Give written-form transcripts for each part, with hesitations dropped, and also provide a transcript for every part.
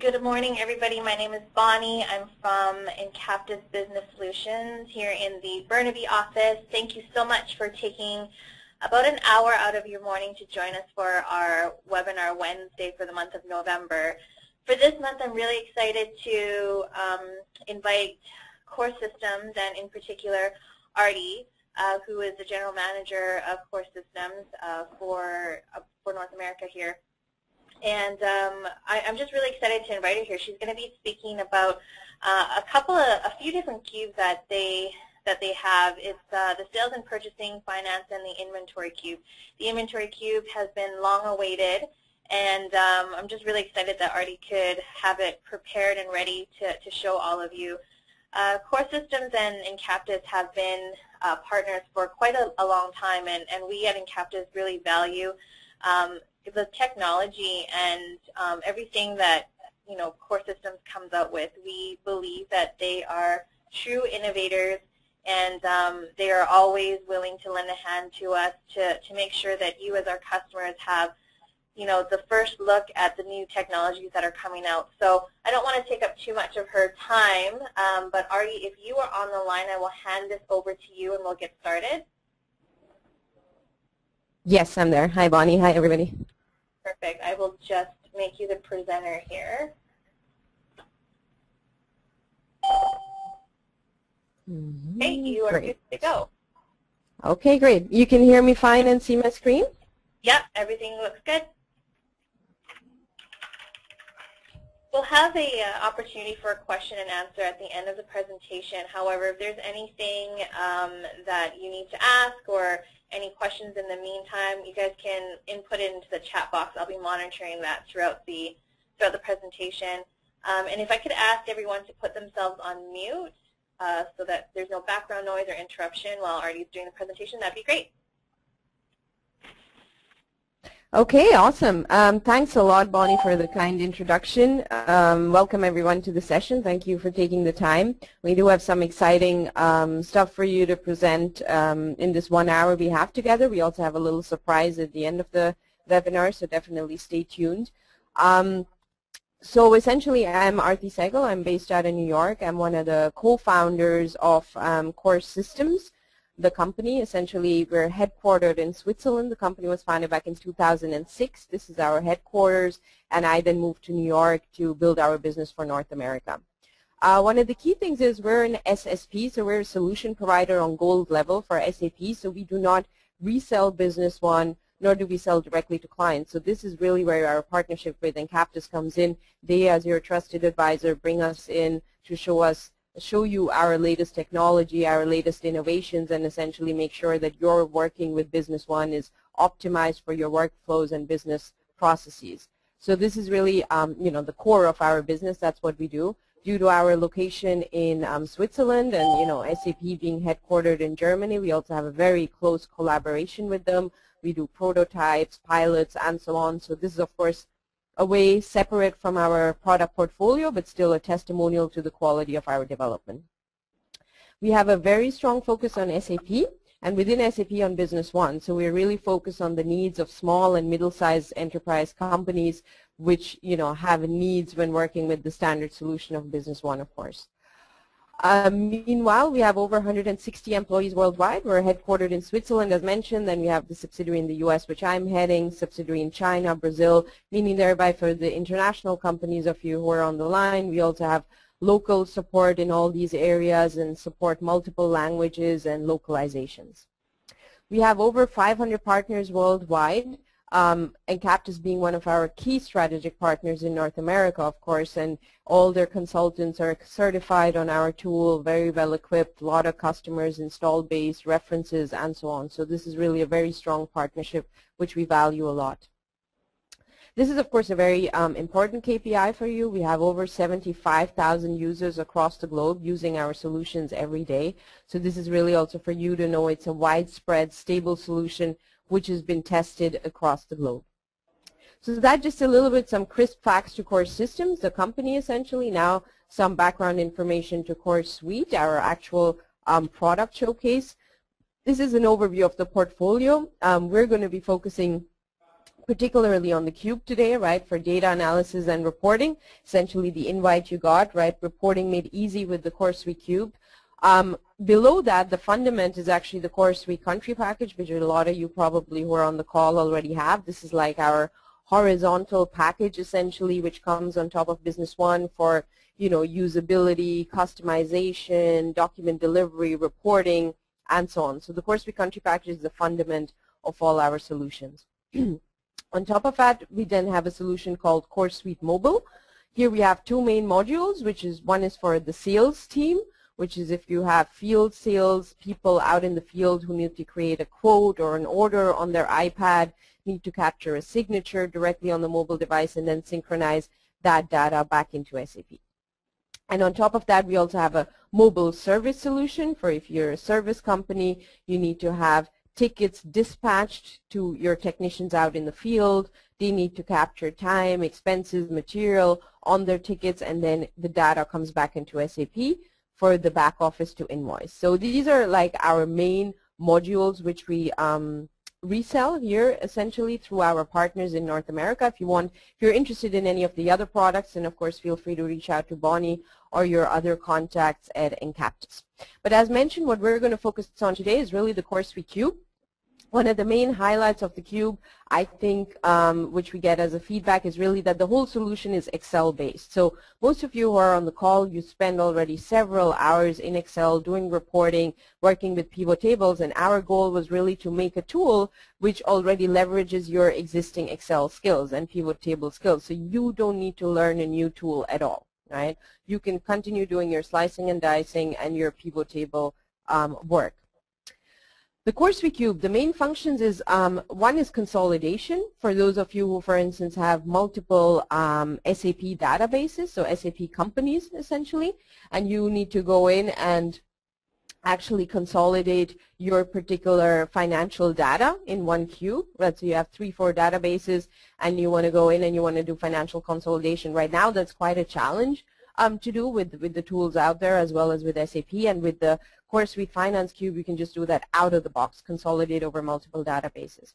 Good morning, everybody. My name is Bonnie. I'm from Encaptis Business Solutions here in the Burnaby office. Thank you so much for taking about an hour out of your morning to join us for our webinar Wednesday for the month of November. For this month, I'm really excited to invite Core Systems, and in particular Arti, who is the General Manager of Core Systems for North America here. And I'm just really excited to invite her here. She's going to be speaking about a few different cubes that they have. It's the sales and purchasing, finance, and the inventory cube. The inventory cube has been long awaited, and I'm just really excited that Arti could have it prepared and ready to show all of you. Core Systems and Encaptis have been partners for quite a long time, and we at Encaptis really value the technology and everything that Core Systems comes out with. We believe that they are true innovators, and they are always willing to lend a hand to us to make sure that you as our customers have the first look at the new technologies that are coming out. So I don't want to take up too much of her time, but Arti, if you are on the line, I will hand this over to you and we'll get started. Yes, I'm there. Hi, Bonnie. Hi, everybody. Perfect. I will just make you the presenter here. Okay, you are good to go. Okay, great. You can hear me fine and see my screen? Yep, everything looks good. We'll have an opportunity for a question and answer at the end of the presentation. However, if there's anything that you need to ask or any questions in the meantime, you guys can input it into the chat box. I'll be monitoring that throughout the presentation. And if I could ask everyone to put themselves on mute so that there's no background noise or interruption while Arti's doing the presentation, that'd be great. Okay, awesome. Thanks a lot, Bonnie, for the kind introduction. Welcome, everyone, to the session. Thank you for taking the time. We do have some exciting stuff for you to present in this 1 hour we have together. We also have a little surprise at the end of the webinar, so definitely stay tuned. So essentially, I'm Arti Sahgal. I'm based out in New York. I'm one of the co-founders of Core Systems. The company, essentially, we're headquartered in Switzerland. The company was founded back in 2006. This is our headquarters, and I then moved to New York to build our business for North America. One of the key things is we're an SSP, so we're a solution provider on gold level for SAP, so we do not resell Business One, nor do we sell directly to clients. So this is really where our partnership with Encaptis comes in. They, as your trusted advisor, bring us in to show you our latest technology, our latest innovations, and essentially make sure that your working with Business One is optimized for your workflows and business processes. So this is really, the core of our business. That's what we do. Due to our location in Switzerland and, SAP being headquartered in Germany, we also have a very close collaboration with them. We do prototypes, pilots, and so on. So this is, of course, a way separate from our product portfolio, but still a testimonial to the quality of our development. We have a very strong focus on SAP, and within SAP on Business One. So we're really focused on the needs of small and middle-sized enterprise companies, which have needs when working with the standard solution of Business One, of course. Meanwhile, we have over 160 employees worldwide. We're headquartered in Switzerland, as mentioned. Then we have the subsidiary in the U.S., which I'm heading, subsidiary in China, Brazil, meaning thereby for the international companies of you who are on the line, we also have local support in all these areas and support multiple languages and localizations. We have over 500 partners worldwide. Encaptis being one of our key strategic partners in North America, of course, and all their consultants are certified on our tool, very well equipped, a lot of customers, installed base, references, and so on. So this is really a very strong partnership, which we value a lot. This is, of course, a very important KPI for you. We have over 75,000 users across the globe using our solutions every day. So this is really also for you to know it's a widespread, stable solution which has been tested across the globe. So that just a little bit, some crisp facts to Core Systems, the company essentially. Now some background information to coresuite, our actual product showcase. This is an overview of the portfolio. We're going to be focusing particularly on the cube today, right, for data analysis and reporting. Essentially the invite you got, right, reporting made easy with the coresuite cube. Below that, the fundament is actually the coresuite country package, which a lot of you probably who are on the call already have. This is like our horizontal package essentially, which comes on top of Business One for, usability, customization, document delivery, reporting, and so on. So the coresuite country package is the fundament of all our solutions. On top of that, we then have a solution called coresuite Mobile. Here we have two main modules, which is one is for the sales team, which is if you have field sales people out in the field who need to create a quote or an order on their iPad, need to capture a signature directly on the mobile device and then synchronize that data back into SAP. And on top of that, we also have a mobile service solution for if you're a service company, you need to have tickets dispatched to your technicians out in the field. They need to capture time, expenses, material on their tickets, and then the data comes back into SAP for the back office to invoice. So these are like our main modules which we resell here essentially through our partners in North America. If you're interested in any of the other products, then of course feel free to reach out to Bonnie or your other contacts at Encaptis. But as mentioned, what we're going to focus on today is really the coresuite cube. One of the main highlights of the cube, I think, which we get as a feedback, is really that the whole solution is Excel-based. So most of you who are on the call, you spend already several hours in Excel doing reporting, working with pivot tables, and our goal was really to make a tool which already leverages your existing Excel skills and pivot table skills. So you don't need to learn a new tool at all, right? You can continue doing your slicing and dicing and your pivot table work. The coresuite cube, the main functions is, one is consolidation. For those of you who, for instance, have multiple SAP databases, so SAP companies essentially, and you need to go in and actually consolidate your particular financial data in one cube. Right? So you have 3-4 databases and you want to go in and you want to do financial consolidation. Right now that's quite a challenge to do with the tools out there as well as with SAP, and with the coresuite Finance Cube you can just do that out of the box, consolidate over multiple databases.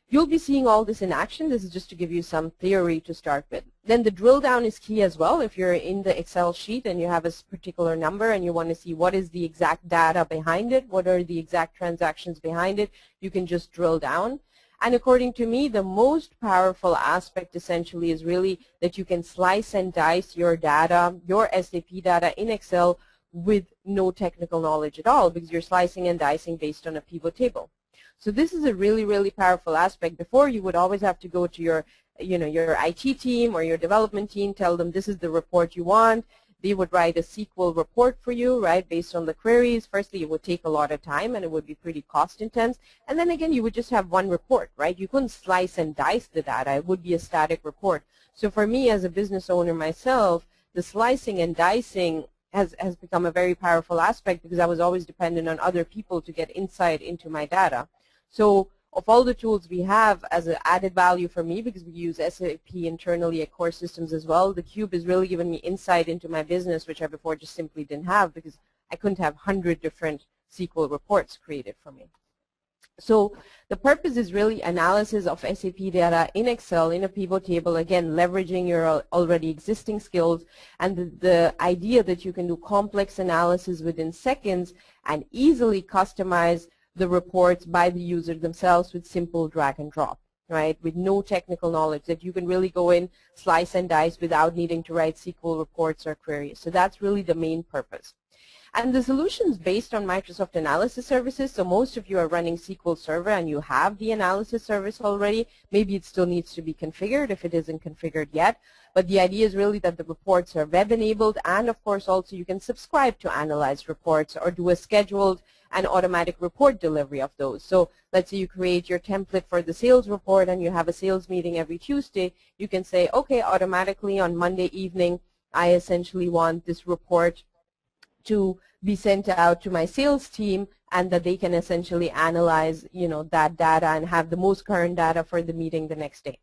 You'll be seeing all this in action. This is just to give you some theory to start with. Then the drill down is key as well. If you're in the Excel sheet and you have a particular number and you want to see what is the exact data behind it, what are the exact transactions behind it, you can just drill down. And according to me, the most powerful aspect essentially is really that you can slice and dice your data, your SAP data in Excel with no technical knowledge at all, because you're slicing and dicing based on a pivot table. So this is a really, really powerful aspect. Before, you would always have to go to your IT team or your development team, tell them this is the report you want. They would write a SQL report for you, right, based on the queries. Firstly, it would take a lot of time and it would be pretty cost intense. And then again, you would just have one report, right? You couldn't slice and dice the data. It would be a static report. So for me as a business owner myself, the slicing and dicing has become a very powerful aspect, because I was always dependent on other people to get insight into my data. So of all the tools we have as an added value for me, because we use SAP internally at coresystems as well, the cube has really given me insight into my business, which I before just simply didn't have, because I couldn't have 100 different SQL reports created for me. So the purpose is really analysis of SAP data in Excel in a pivot table, again leveraging your already existing skills, and the idea that you can do complex analysis within seconds and easily customize the reports by the user themselves with simple drag and drop, right, with no technical knowledge, that you can really go in, slice and dice without needing to write SQL reports or queries. So that's really the main purpose. And the solution is based on Microsoft Analysis Services, so most of you are running SQL Server and you have the analysis service already. Maybe it still needs to be configured if it isn't configured yet. But the idea is really that the reports are web-enabled, and of course also you can subscribe to analyze reports or do a scheduled and automatic report delivery of those. So let's say you create your template for the sales report and you have a sales meeting every Tuesday. You can say, okay, automatically on Monday evening, I essentially want this report to be sent out to my sales team, and that they can essentially analyze, that data and have the most current data for the meeting the next day.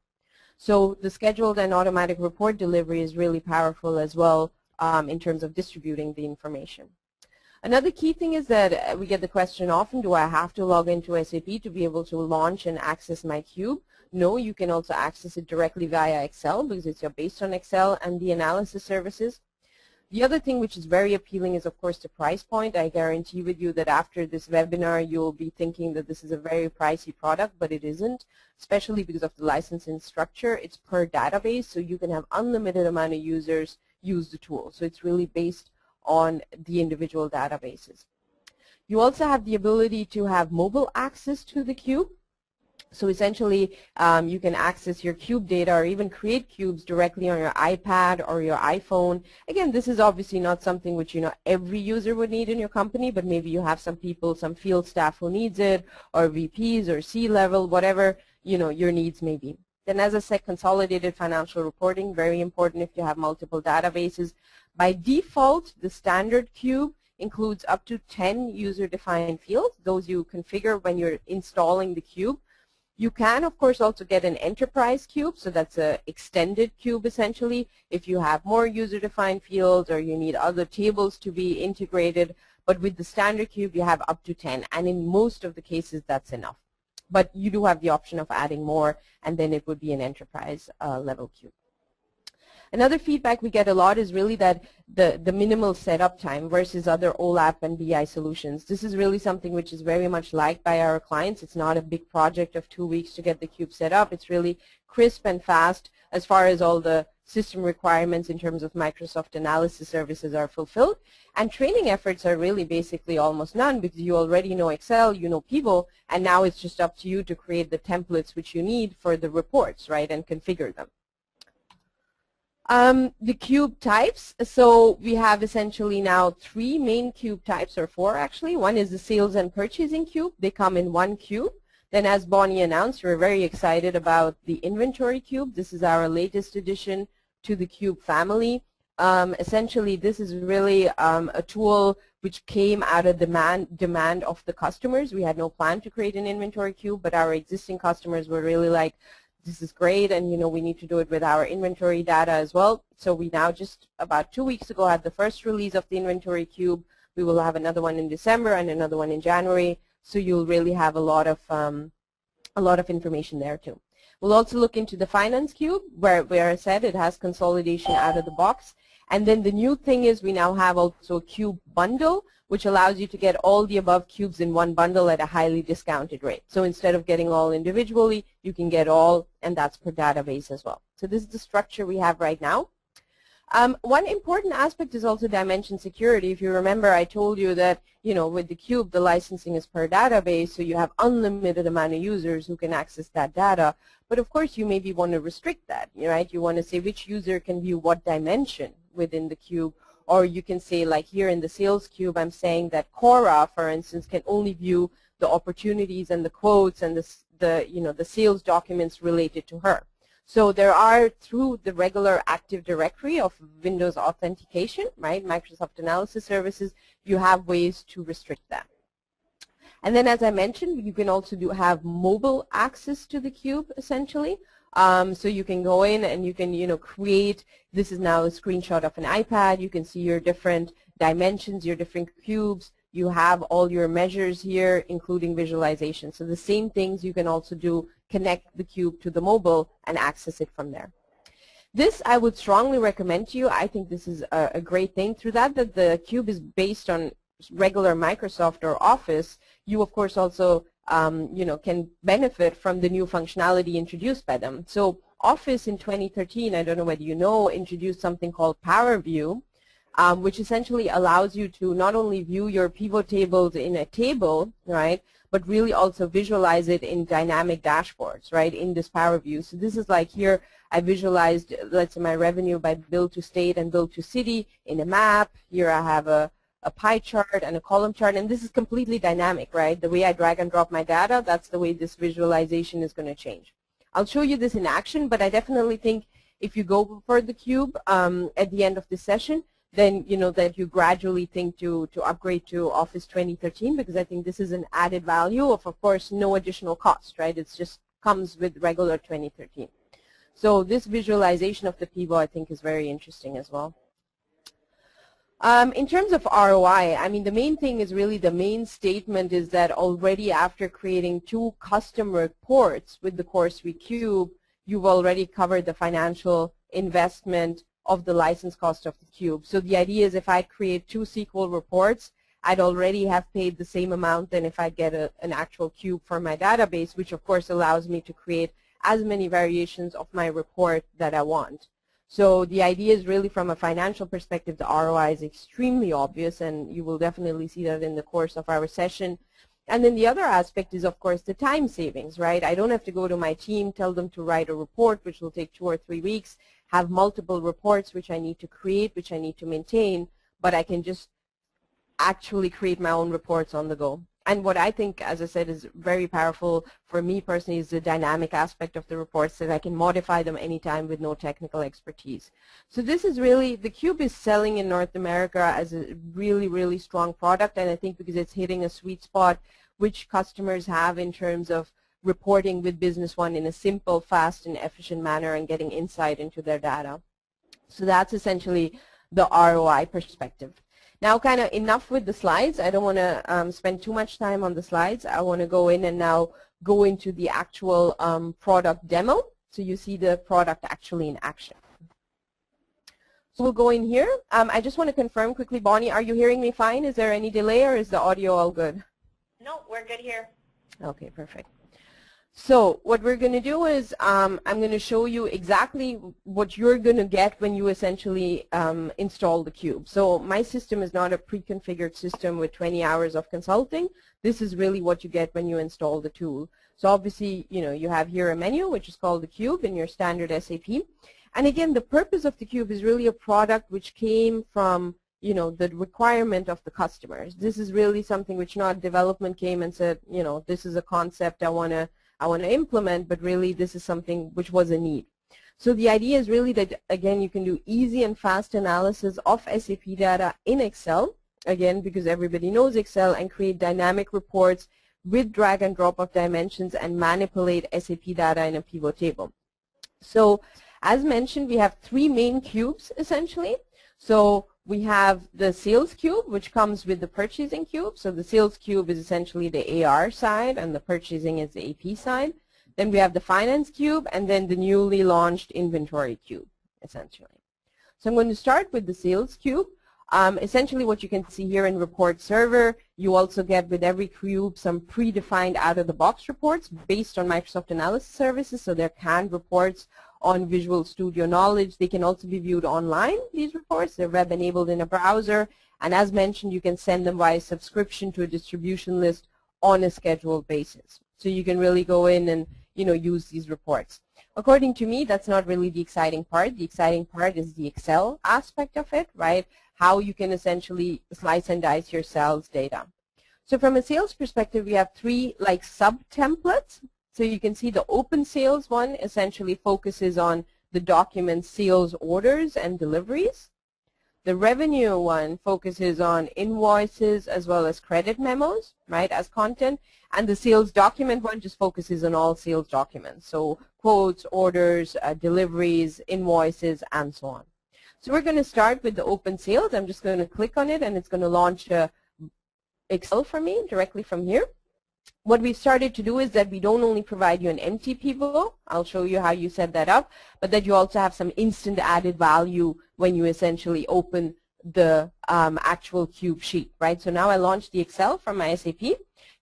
So the scheduled and automatic report delivery is really powerful as well in terms of distributing the information. Another key thing is that we get the question often, do I have to log into SAP to be able to launch and access my cube? No, you can also access it directly via Excel because it's based on Excel and the analysis services. The other thing which is very appealing is, of course, the price point. I guarantee with you that after this webinar, you'll be thinking that this is a very pricey product, but it isn't, especially because of the licensing structure. It's per database, so you can have unlimited amount of users use the tool. So it's really based on the individual databases. You also have the ability to have mobile access to the cube. So essentially, you can access your cube data or even create cubes directly on your iPad or your iPhone. Again, this is obviously not something which every user would need in your company, but maybe you have some people, some field staff who needs it, or VPs or C-level, whatever your needs may be. Then, as I said, consolidated financial reporting, very important if you have multiple databases. By default, the standard cube includes up to 10 user-defined fields. Those you configure when you're installing the cube. You can, of course, also get an enterprise cube, so that's an extended cube essentially if you have more user-defined fields or you need other tables to be integrated. But with the standard cube, you have up to 10, and in most of the cases, that's enough. But you do have the option of adding more, and then it would be an enterprise level cube. Another feedback we get a lot is really that the minimal setup time versus other OLAP and BI solutions. This is really something which is very much liked by our clients. It's not a big project of 2 weeks to get the cube set up. It's really crisp and fast as far as all the system requirements in terms of Microsoft analysis services are fulfilled. And training efforts are really basically almost none because you already know Excel, you know Pivot, and now it's just up to you to create the templates which you need for the reports, right, and configure them. The cube types, so we have essentially now 3 main cube types, or 4 actually. One is the sales and purchasing cube. They come in one cube. Then, as Bonnie announced, we're very excited about the inventory cube. This is our latest addition to the cube family. Essentially, this is really a tool which came out of demand of the customers. We had no plan to create an inventory cube, but our existing customers were really like, this is great, and we need to do it with our inventory data as well. So we now just about 2 weeks ago had the first release of the inventory cube. We will have another one in December and another one in January. So you'll really have a lot of information there too. We'll also look into the finance cube, where I said it has consolidation out of the box. And then the new thing is we now have also a cube bundle, which allows you to get all the above cubes in one bundle at a highly discounted rate. So instead of getting all individually, you can get all, and that's per database as well. So this is the structure we have right now. One important aspect is also dimension security. If you remember, I told you that, with the cube, the licensing is per database, so you have unlimited amount of users who can access that data. But of course, you maybe want to restrict that, right? You want to say which user can view what dimension within the cube. Or you can say, like here in the sales cube, I'm saying that Cora, for instance, can only view the opportunities and the quotes and the sales documents related to her. So there are, through the regular Active Directory of Windows authentication, right, Microsoft Analysis Services, you have ways to restrict that. And then, as I mentioned, you can also have mobile access to the cube, essentially. So you can go in and you can, create, this is now a screenshot of an iPad. You can see your different dimensions, your different cubes. You have all your measures here, including visualization. So the same things you can also do, connect the cube to the mobile and access it from there. This I would strongly recommend to you. I think this is a great thing. Through that the cube is based on regular Microsoft or Office, you of course also can benefit from the new functionality introduced by them. So Office in 2013, I don't know whether you know, introduced something called Power View, which essentially allows you to not only view your pivot tables in a table, right, but really also visualize it in dynamic dashboards, right, in this Power View. So this is like here, I visualized, let's say, my revenue by bill to state and bill to city in a map. Here I have a pie chart and a column chart, and this is completely dynamic, right? The way I drag and drop my data, that's the way this visualization is going to change. I'll show you this in action, but I definitely think if you go for the cube at the end of this session, then that you gradually think to upgrade to Office 2013, because I think this is an added value of course, no additional cost, right? It just comes with regular 2013. So this visualization of the pivot, I think, is very interesting as well. In terms of ROI, I mean, the main thing is really the main statement is that already after creating 2 custom reports with the coresuite cube, you've already covered the financial investment of the license cost of the cube. So the idea is if I create 2 SQL reports, I'd already have paid the same amount than if I get an actual cube for my database, which of course allows me to create as many variations of my report that I want. So the idea is really from a financial perspective, the ROI is extremely obvious, and you will definitely see that in the course of our session. And then the other aspect is, of course, the time savings, right? I don't have to go to my team, tell them to write a report, which will take 2 or 3 weeks, have multiple reports which I need to create, which I need to maintain, but I can just actually create my own reports on the go. And what I think, as I said, is very powerful for me personally is the dynamic aspect of the reports, that I can modify them anytime with no technical expertise. So this is really, the Cube is selling in North America as a really, really strong product, and I think because it's hitting a sweet spot which customers have in terms of reporting with Business One in a simple, fast, and efficient manner and getting insight into their data. So that's essentially the ROI perspective. Now, kind of enough with the slides. I don't want to spend too much time on the slides. I want to go in and now go into the actual product demo, so you see the product actually in action. So we'll go in here. I just want to confirm quickly, Bonnie, are you hearing me fine? Is there any delay, or is the audio all good? No, we're good here. Okay, perfect. So what we're going to do is I'm going to show you exactly what you're going to get when you essentially install the cube. So my system is not a pre-configured system with 20 hours of consulting. This is really what you get when you install the tool. So obviously, you know, you have here a menu which is called the cube in your standard SAP. And again, the purpose of the cube is really a product which came from, you know, the requirement of the customers. This is really something which not development came and said, you know, this is a concept I want to implement, but really this is something which was a need. So the idea is really that, again, you can do easy and fast analysis of SAP data in Excel, again, because everybody knows Excel, and create dynamic reports with drag and drop of dimensions and manipulate SAP data in a pivot table. So as mentioned, we have 3 main cubes essentially. So we have the sales cube, which comes with the purchasing cube. So the sales cube is essentially the AR side, and the purchasing is the AP side. Then we have the finance cube, and then the newly launched inventory cube, essentially. So I'm going to start with the sales cube. Essentially what you can see here in Report Server, you also get with every cube some predefined out-of-the-box reports based on Microsoft Analysis Services. So they're canned reports on Visual Studio Knowledge. They can also be viewed online, these reports. They're web-enabled in a browser. And as mentioned, you can send them via subscription to a distribution list on a scheduled basis. So you can really go in and, you know, use these reports. According to me, that's not really the exciting part. The exciting part is the Excel aspect of it, right? How you can essentially slice and dice your sales data. So from a sales perspective, we have 3 like sub-templates. So you can see the open sales one essentially focuses on the document sales orders and deliveries. The revenue one focuses on invoices as well as credit memos, right, as content. And the sales document one just focuses on all sales documents. So quotes, orders, deliveries, invoices, and so on. So we're going to start with the open sales. I'm just going to click on it, and it's going to launch Excel for me directly from here. What we've started to do is that we don't only provide you an empty pivot, I'll show you how you set that up, but that you also have some instant added value when you essentially open the actual cube sheet, right? So now I launched the Excel from my SAP.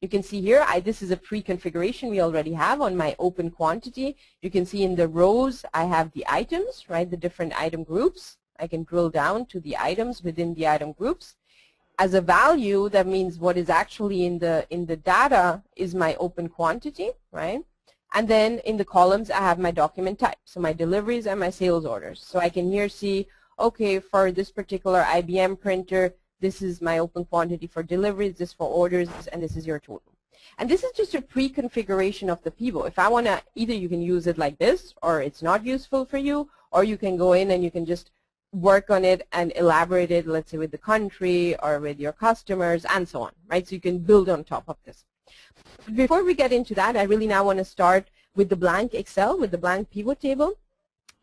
You can see here, this is a pre-configuration we already have on my open quantity. You can see in the rows I have the items, right, the different item groups. I can drill down to the items within the item groups. As a value, that means what is actually in the data is my open quantity, right? And then in the columns, I have my document type, so my deliveries and my sales orders. So I can here see, okay, for this particular IBM printer, this is my open quantity for deliveries, this for orders, and this is your total. And this is just a pre-configuration of the pivot. If I want to, either you can use it like this, or it's not useful for you, or you can go in and you can just work on it and elaborate it, let's say with the country or with your customers and so on, right? So you can build on top of this. Before we get into that, I really now want to start with the blank Excel, with the blank pivot table.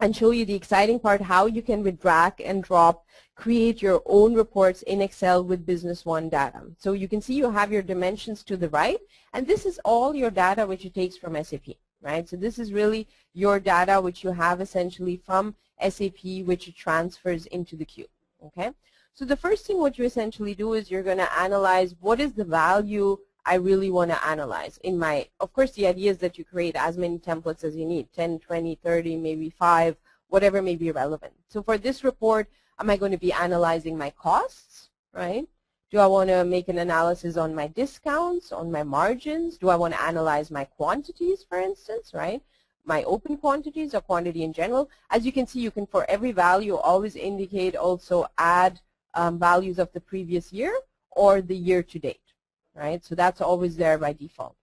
and show you the exciting part, how you can with drag and drop create your own reports in Excel with Business One data. So you can see you have your dimensions to the right, and this is all your data which it takes from SAP, right? So this is really your data which you have essentially from SAP, which it transfers into the cube, okay? So the first thing what you essentially do is you're going to analyze what is the value I really want to analyze in my, of course the idea is that you create as many templates as you need, 10, 20, 30, maybe 5, whatever may be relevant. So for this report, am I going to be analyzing my costs, right? Do I want to make an analysis on my discounts, on my margins? Do I want to analyze my quantities, for instance, right? My open quantities or quantity in general. As you can see, you can, for every value, always indicate, also add values of the previous year or the year to date, right? So that's always there by default.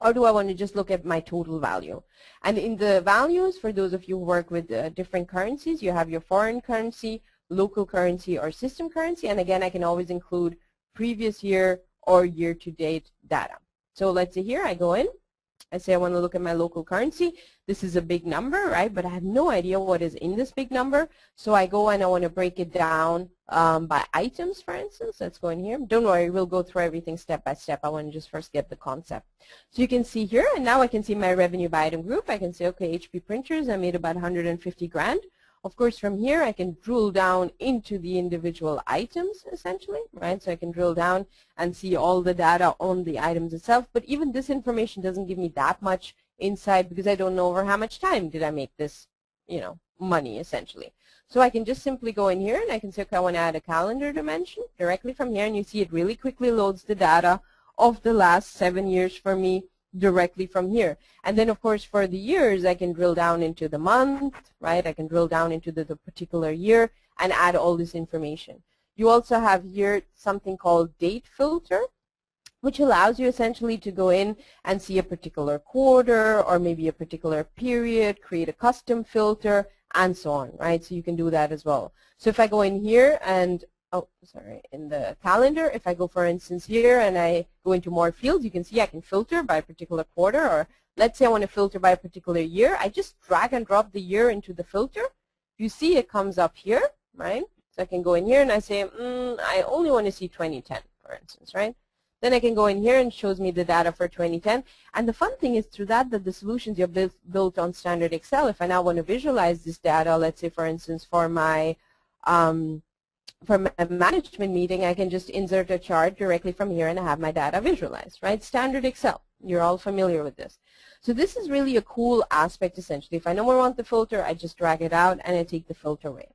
Or do I want to just look at my total value? And in the values, for those of you who work with different currencies, you have your foreign currency, local currency, or system currency. And again, I can always include previous year or year-to-date data. So let's say here I go in. I say I want to look at my local currency. This is a big number, right? But I have no idea what is in this big number. So I go and I want to break it down by items, for instance. Let's go in here. Don't worry, we'll go through everything step by step. I want to just first get the concept. So you can see here, and now I can see my revenue by item group. I can say, okay, HP printers, I made about 150 grand. Of course, from here, I can drill down into the individual items, essentially, right? So I can drill down and see all the data on the items itself. But even this information doesn't give me that much insight because I don't know over how much time did I make this, you know, money, essentially. So I can just simply go in here and I can say, okay, I want to add a calendar dimension directly from here. And you see it really quickly loads the data of the last 7 years for me directly from here. And then, of course, for the years, I can drill down into the month, right? I can drill down into the particular year and add all this information. You also have here something called date filter, which allows you essentially to go in and see a particular quarter or maybe a particular period, create a custom filter, and so on, right? So you can do that as well. So if I go in here and in the calendar, if I go, for instance, here and I go into more fields, you can see I can filter by a particular quarter, or let's say I want to filter by a particular year. I just drag and drop the year into the filter. You see it comes up here, right? So I can go in here and I say, I only want to see 2010, for instance, right? Then I can go in here and it shows me the data for 2010. And the fun thing is through that the solutions you built on standard Excel, if I now want to visualize this data, let's say, for instance, for my management meeting, I can just insert a chart directly from here and I have my data visualized, right? Standard Excel. You're all familiar with this. So this is really a cool aspect, essentially. If I no more want the filter, I just drag it out and I take the filter away.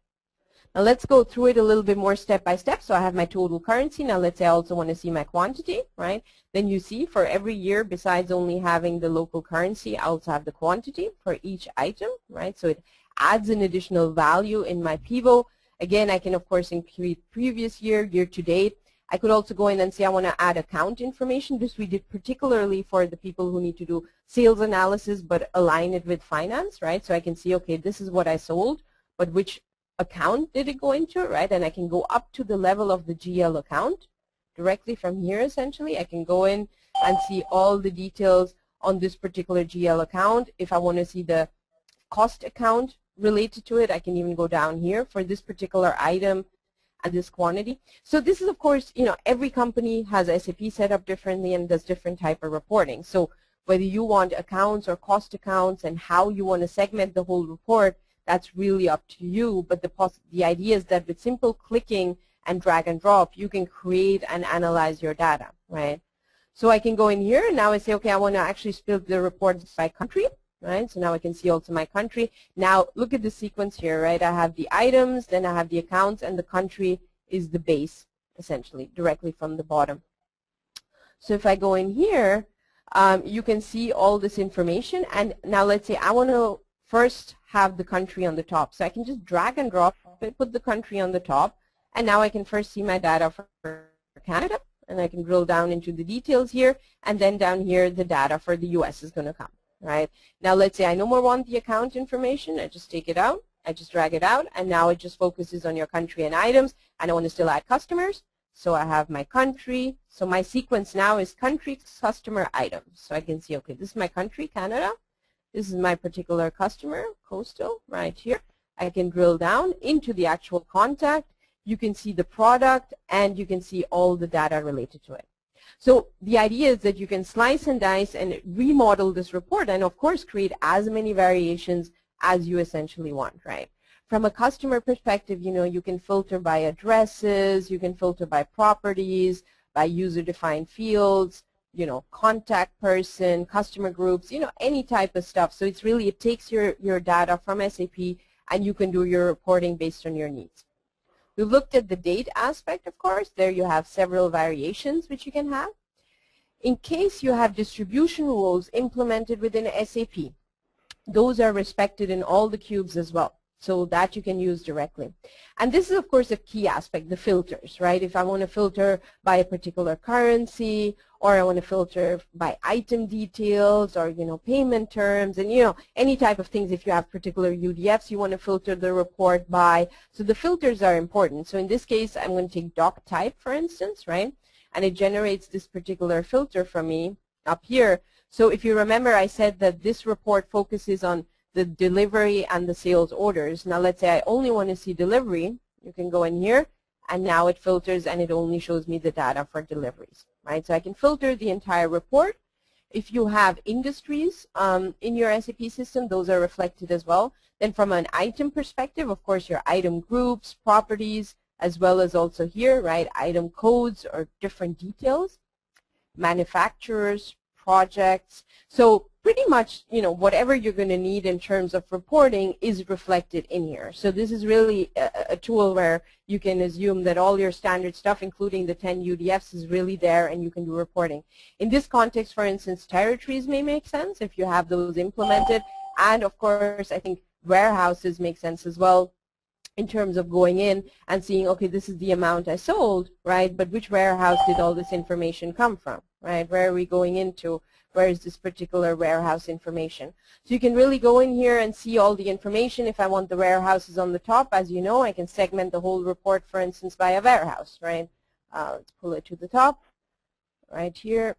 Now let's go through it a little bit more step by step. So I have my total currency. Now let's say I also want to see my quantity, right? Then you see for every year, besides only having the local currency, I also have the quantity for each item, right? So it adds an additional value in my pivot. Again, I can, of course, include previous year, year to date. I could also go in and say I want to add account information. This we did particularly for the people who need to do sales analysis but align it with finance, right? So I can see, okay, this is what I sold, but which account did it go into, right? And I can go up to the level of the GL account directly from here, essentially. I can go in and see all the details on this particular GL account. If I want to see the cost account related to it, I can even go down here for this particular item and this quantity. So this is, of course, you know, every company has SAP set up differently and does different type of reporting. So whether you want accounts or cost accounts and how you want to segment the whole report, that's really up to you. But the idea is that with simple clicking and drag and drop, you can create and analyze your data, right? So I can go in here and now I say, okay, I want to actually split the report by country. Right, so now I can see also my country. Now look at the sequence here, right? I have the items, then I have the accounts, and the country is the base, essentially, directly from the bottom. So if I go in here, you can see all this information. And now let's say I want to first have the country on the top. So I can just drag and drop it, put the country on the top, and now I can first see my data for Canada, and I can drill down into the details here, and then down here the data for the US is going to come. Right. Now let's say I no more want the account information. I just take it out. I just drag it out. And now it just focuses on your country and items. And I want to still add customers. So I have my country. So my sequence now is country, customer, items. So I can see, okay, this is my country, Canada. This is my particular customer, Coastal, right here. I can drill down into the actual contact. You can see the product, and you can see all the data related to it. So the idea is that you can slice and dice and remodel this report and, of course, create as many variations as you essentially want, right? From a customer perspective, you know, you can filter by addresses, you can filter by properties, by user-defined fields, you know, contact person, customer groups, you know, any type of stuff. So it's really, it takes your data from SAP and you can do your reporting based on your needs. We've looked at the date aspect, of course. There you have several variations which you can have. In case you have distribution rules implemented within SAP, those are respected in all the cubes as well, so that you can use directly. And this is, of course, a key aspect, the filters, right? If I want to filter by a particular currency, or I want to filter by item details, or, you know, payment terms, and, you know, any type of things. If you have particular UDFs you want to filter the report by. So the filters are important. So in this case, I'm going to take doc type, for instance, right? And it generates this particular filter for me up here. So if you remember, I said that this report focuses on the delivery and the sales orders. Now let's say I only want to see delivery. You can go in here, and now it filters and it only shows me the data for deliveries, right? So I can filter the entire report. If you have industries in your SAP system, those are reflected as well. Then from an item perspective, of course, your item groups, properties, as well as also here, right, item codes or different details, manufacturers, projects. So pretty much, you know, whatever you're going to need in terms of reporting is reflected in here. So this is really a tool where you can assume that all your standard stuff, including the 10 UDFs, is really there and you can do reporting. In this context, for instance, territories may make sense if you have those implemented. And of course, I think warehouses make sense as well, in terms of going in and seeing, okay, this is the amount I sold, right, but which warehouse did all this information come from, right? Where are we going into? Where is this particular warehouse information? So you can really go in here and see all the information. If I want the warehouses on the top, as you know, I can segment the whole report, for instance, by a warehouse, right? Let's pull it to the top right here.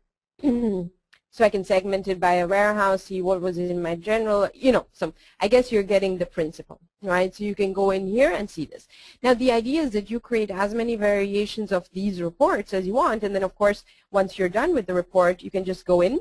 So I can segment it by a warehouse, see what was in my general, you know, so I guess you're getting the principle, right? So you can go in here and see this. Now the idea is that you create as many variations of these reports as you want, and then of course, once you're done with the report, you can just go in.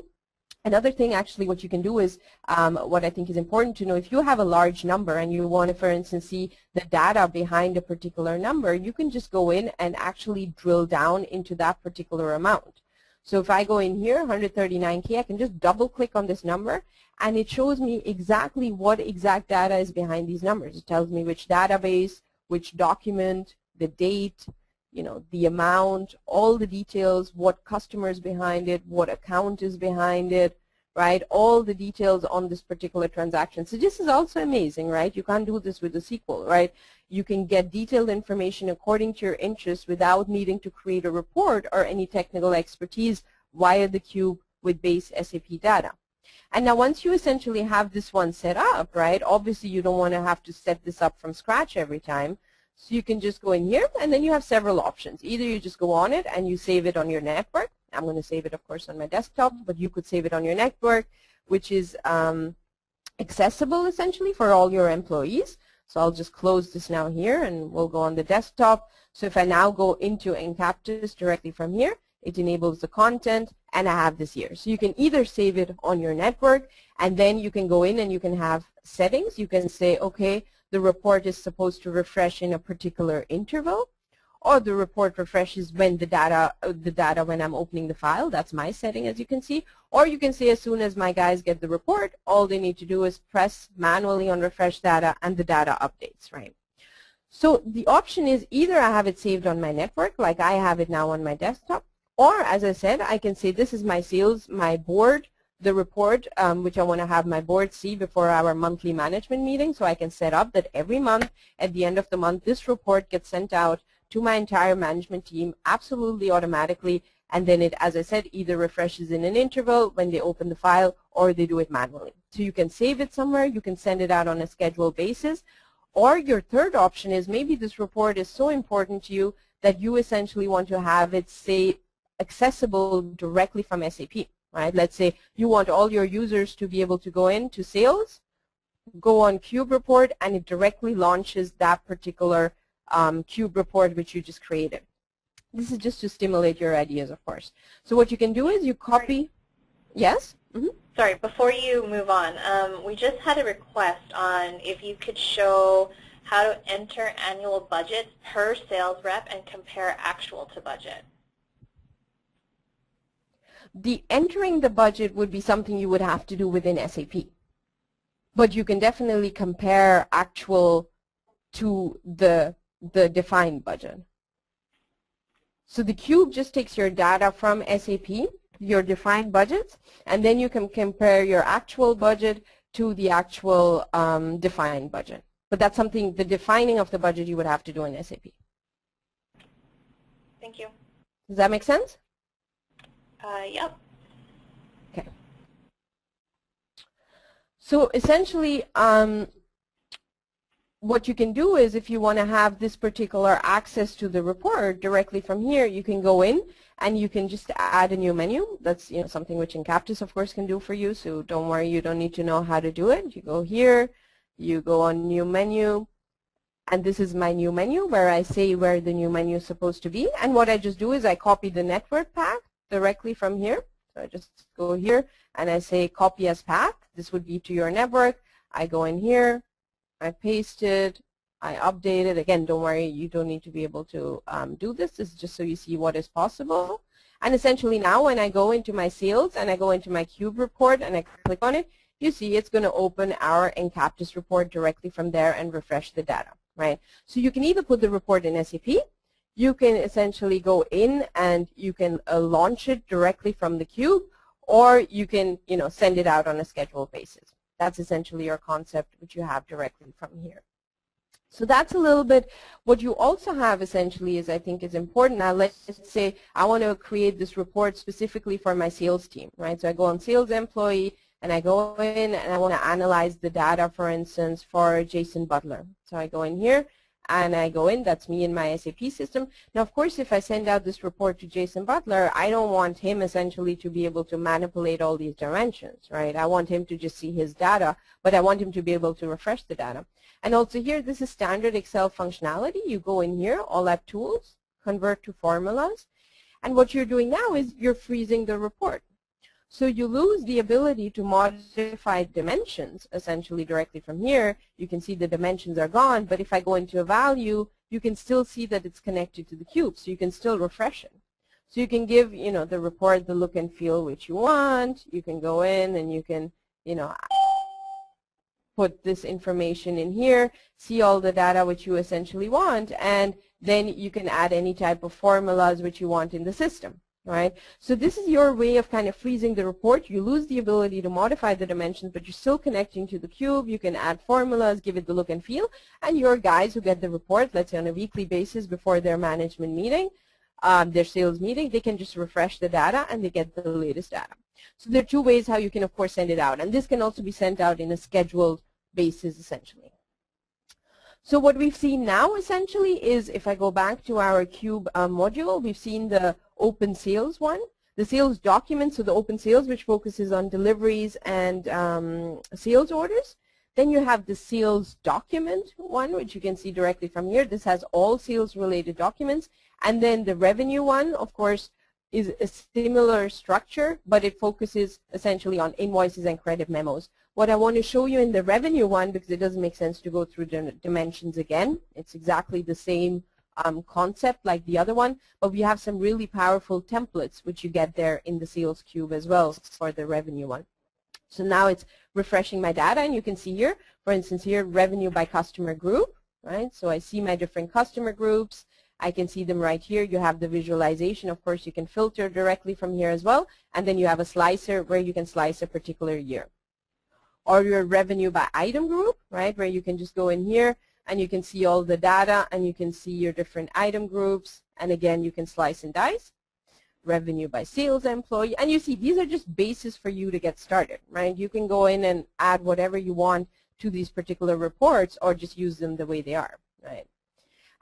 Another thing, actually, what you can do is, what I think is important to know, if you have a large number and you want to, for instance, see the data behind a particular number, you can just go in and actually drill down into that particular amount. So if I go in here, 139K, I can just double click on this number and it shows me exactly what exact data is behind these numbers. It tells me which database, which document, the date, you know, the amount, all the details, what customer is behind it, what account is behind it, right? All the details on this particular transaction. So this is also amazing, right? You can't do this with a SQL, right? You can get detailed information according to your interests without needing to create a report or any technical expertise via the cube with base SAP data. And now once you essentially have this one set up, right, obviously you don't want to have to set this up from scratch every time. So you can just go in here and then you have several options. Either you just go on it and you save it on your network. I'm going to save it, of course, on my desktop, but you could save it on your network, which is accessible essentially for all your employees. So I'll just close this now here and we'll go on the desktop. So if I now go into Encaptis directly from here, it enables the content and I have this here. So you can either save it on your network and then you can go in and you can have settings. You can say, okay, the report is supposed to refresh in a particular interval, or the report refreshes when the data when I'm opening the file. That's my setting, as you can see. Or you can say as soon as my guys get the report, all they need to do is press manually on refresh data and the data updates, right? So the option is either I have it saved on my network, like I have it now on my desktop, or as I said, I can say this is my sales, my board, the report, which I want to have my board see before our monthly management meeting. So I can set up that every month, at the end of the month, this report gets sent out to my entire management team absolutely automatically, and then it, as I said, either refreshes in an interval when they open the file or they do it manually. So you can save it somewhere, you can send it out on a scheduled basis, or your third option is maybe this report is so important to you that you essentially want to have it, say, accessible directly from SAP. right? Let's say you want all your users to be able to go into sales, go on Cube report, and it directly launches that particular Cube report which you just created. This is just to stimulate your ideas, of course. So what you can do is you copy. Yes? Mm-hmm. Sorry, before you move on, we just had a request on if you could show how to enter annual budgets per sales rep and compare actual to budget. The entering the budget would be something you would have to do within SAP. But you can definitely compare actual to the defined budget. So the Cube just takes your data from SAP, your defined budgets, and then you can compare your actual budget to the actual defined budget. But that's something, the defining of the budget you would have to do in SAP. Thank you. Does that make sense? Yep. Okay. So essentially, what you can do is if you want to have this particular access to the report directly from here, you can go in and you can just add a new menu. That's something which Encaptis, of course, can do for you. So don't worry, you don't need to know how to do it. You go here, you go on new menu, and this is my new menu where I say where the new menu is supposed to be. And what I just do is I copy the network path directly from here. So I just go here and I say copy as path. This would be to your network. I go in here, I paste it, I update it. Again, don't worry, you don't need to be able to do this. This is just so you see what is possible. And essentially now when I go into my sales and I go into my Cube report and I click on it, you see it's going to open our Encaptis report directly from there and refresh the data, right? So you can either put the report in SAP, you can essentially go in and you can launch it directly from the Cube, or you can send it out on a scheduled basis. That's essentially your concept which you have directly from here. So that's a little bit what you also have essentially is I think is important. Now let's say I want to create this report specifically for my sales team, right? So I go on sales employee and I go in and I want to analyze the data, for instance, for Jason Butler. So I go in here and I go in, that's me in my SAP system. Now, of course, if I send out this report to Jason Butler, I don't want him essentially to be able to manipulate all these dimensions, right? I want him to just see his data, but I want him to be able to refresh the data. And also here, this is standard Excel functionality. You go in here, all app tools, convert to formulas, and what you're doing now is you're freezing the report. So you lose the ability to modify dimensions essentially directly from here. You can see the dimensions are gone, but if I go into a value, you can still see that it's connected to the cube, so you can still refresh it. So you can give, the report the look and feel which you want. You can go in and you can, put this information in here, see all the data which you essentially want, and then you can add any type of formulas which you want in the system. Right? So this is your way of kind of freezing the report. You lose the ability to modify the dimensions, but you're still connecting to the cube. You can add formulas, give it the look and feel, and your guys who get the report, let's say on a weekly basis before their management meeting, their sales meeting, they can just refresh the data and they get the latest data. So there are two ways how you can, of course, send it out, and this can also be sent out in a scheduled basis essentially. So what we've seen now essentially is if I go back to our Cube module, we've seen the open sales one, the sales document, so the open sales which focuses on deliveries and sales orders. Then you have the sales document one which you can see directly from here. This has all sales related documents. And then the revenue one, of course, is a similar structure, but it focuses essentially on invoices and credit memos. What I want to show you in the revenue one, because it doesn't make sense to go through the dimensions again, it's exactly the same concept like the other one, but we have some really powerful templates which you get there in the sales cube as well for the revenue one. So now it's refreshing my data, and you can see here, for instance here, revenue by customer group, right? So I see my different customer groups. I can see them right here. You have the visualization. Of course, you can filter directly from here as well, and then you have a slicer where you can slice a particular year. Or your revenue by item group, right, where you can just go in here and you can see all the data and you can see your different item groups, and again you can slice and dice. Revenue by sales employee, and you see these are just bases for you to get started, right? You can go in and add whatever you want to these particular reports or just use them the way they are, right?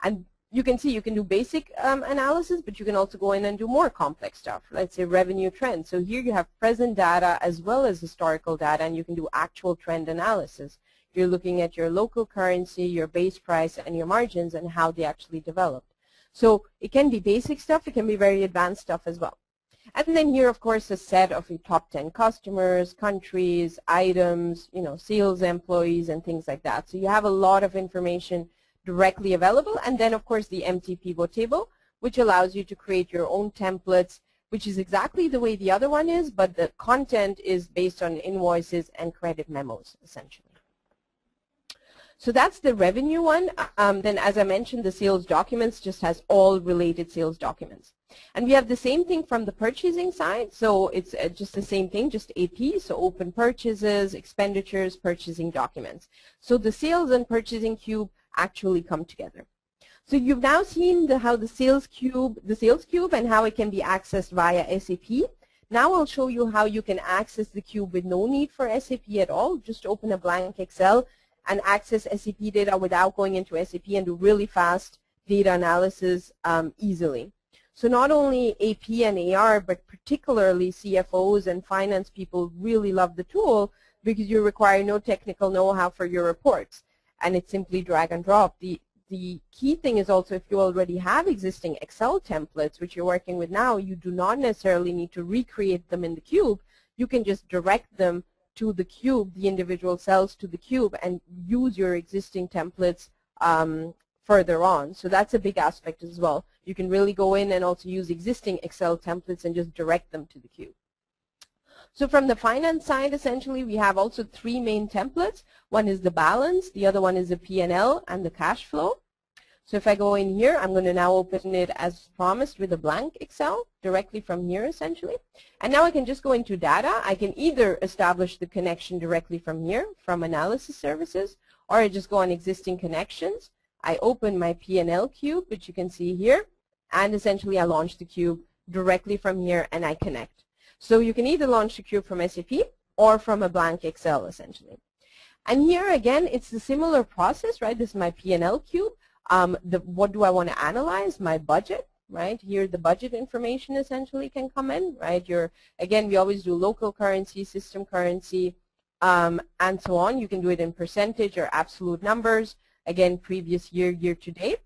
And you can see you can do basic analysis, but you can also go in and do more complex stuff. Let's say revenue trends. So here you have present data as well as historical data, and you can do actual trend analysis. You're looking at your local currency, your base price, and your margins and how they actually developed. So it can be basic stuff. It can be very advanced stuff as well. And then here, of course, a set of your top 10 customers, countries, items, sales employees, and things like that. So you have a lot of information directly available, and then of course the empty pivot table, which allows you to create your own templates, which is exactly the way the other one is, but the content is based on invoices and credit memos essentially. So that's the revenue one. Then as I mentioned, the sales documents just has all related sales documents. And we have the same thing from the purchasing side. So it's just the same thing, just AP, so open purchases, expenditures, purchasing documents. So the sales and purchasing cube actually come together. So you've now seen how the sales cube and how it can be accessed via SAP. Now I'll show you how you can access the cube with no need for SAP at all. Just open a blank Excel and access SAP data without going into SAP and do really fast data analysis easily. So not only AP and AR, but particularly CFOs and finance people really love the tool because you require no technical know-how for your reports. And it's simply drag and drop. The key thing is also if you already have existing Excel templates, which you're working with now, you do not necessarily need to recreate them in the cube. You can just direct them to the cube, the individual cells to the cube, and use your existing templates further on. So that's a big aspect as well. You can really go in and also use existing Excel templates and just direct them to the cube. So from the finance side, essentially, we have also three main templates. One is the balance, the other one is the P&L and the cash flow. So if I go in here, I'm going to now open it as promised with a blank Excel directly from here, essentially. And now I can just go into data. I can either establish the connection directly from here, from analysis services, or I just go on existing connections. I open my P&L cube, which you can see here, and essentially I launch the cube directly from here and I connect. So you can either launch the cube from SAP or from a blank Excel, essentially. And here, again, it's the similar process, right? This is my P&L cube. What do I want to analyze? My budget, right? Here, the budget information essentially can come in, right? Again, we always do local currency, system currency, and so on. You can do it in percentage or absolute numbers. Again, previous year, year to date.